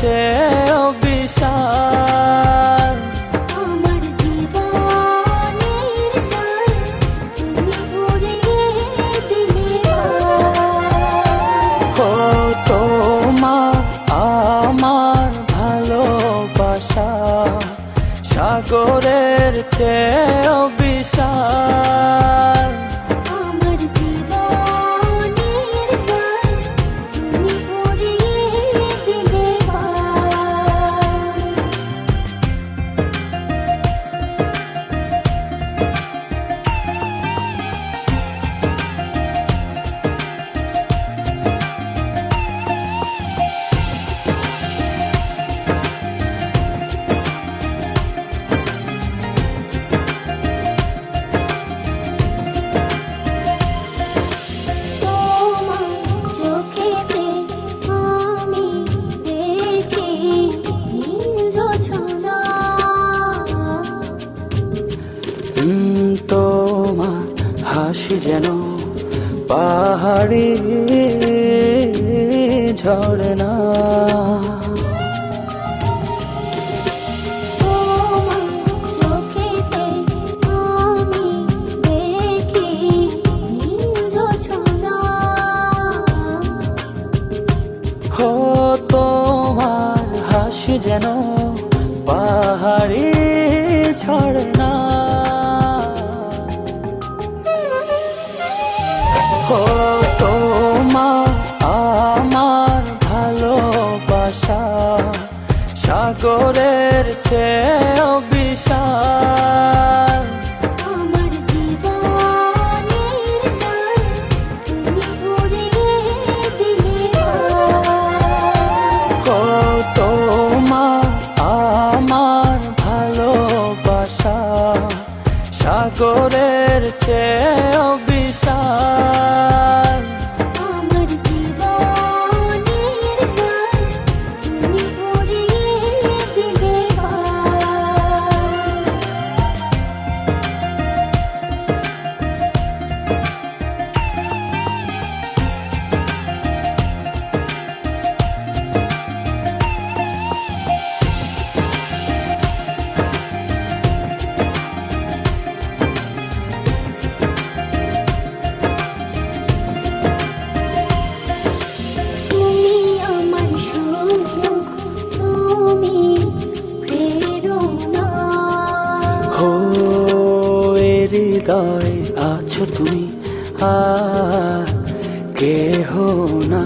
চেয়েও বিশাল। আমার জীবনের গান তুমি ভরিয়ে দিলে। ও তোমার আমার ভালোবাসা সাগরের চেয়েও বিশাল। আমার জীবনের গান তুমি ভরিয়ে দিলে। তোমার হাসি যেন পাহাড়ি ঝরনা। ও তোমার হাসি যেন পাহাড়ি ঝরনা। ও তোমার আমার ভালোবাসা সাগরের চেয়েও বিশাল। আমার জীবনের গান তুমি ভরিয়ে দিলে। ও তোমার আমার ভালোবাসা সাগরের চেয়েও বিশাল। আমার জীবনের গান তুমি ভরিয়ে দিলে। তুমি আমার সুখ, তুমি প্রেরণা। ও এ হৃদয়ে আছো তুমি আর কেহ না।